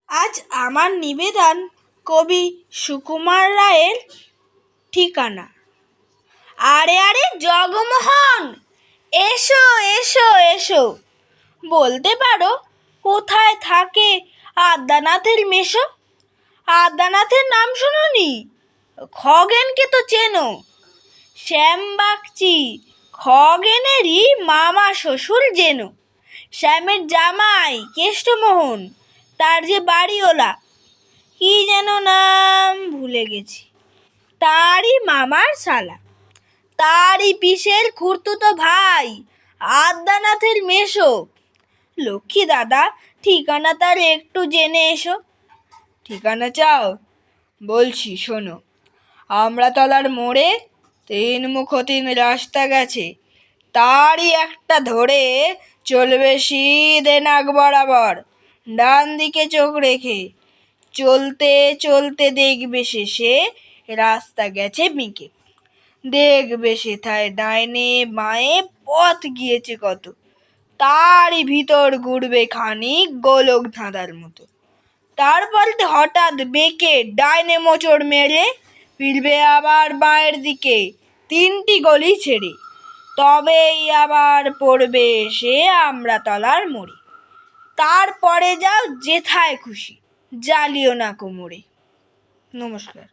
আজ আমার নিবেদন কবি সুকুমার রায়ের ঠিকানা। আরে আরে জগমোহন, এসো এসো এসো, বলতে পারো কোথায় থাকে আদ্যানাথের মেশো? আদ্যানাথের নাম শোনোনি? খগেনকে তো চেনো। শ্যাম বাগচি খগেনেরই মামা শ্বশুর যেন। শ্যামের জামাই কেষ্টমোহন, তার যে বাড়িওলা, কি যেন নাম ভুলে গেছি, তারই মামার শালা, তারই পিসের খুড়তুতো ভাই আদ্যানাথের মেশো। লক্ষ্মী দাদা, ঠিকানা তার একটু জেনে এসো। ঠিকানা চাও? বলছি শোনো। আমড়াতলার মোড়ে 3 মুখো 3 রাস্তা গেছে, তারই একটা ধরে চলবে সিধে নাক বরাবর, ডান দিকে চোখ রেখে। চলতে চলতে দেখবে শেষে রাস্তা গেছে বিঁকে। দেখবে সেথায় ডাইনে বাঁয়ে পথ গিয়েছে কত, তারই ভিতর ঘুরবে খানিক গোলক ধাঁধার মতো। তারপর হঠাৎ বেঁকে ডাইনে মোচড় মেরে ফিরবে আবার বাঁয়ের দিকে 3টি গলি ছেড়ে। তবেই আবার পড়বে সে আমড়াতলার মোড়ে। তারপরে যাও যেথায় খুশি, জ্বালিও না কোমরে। নমস্কার।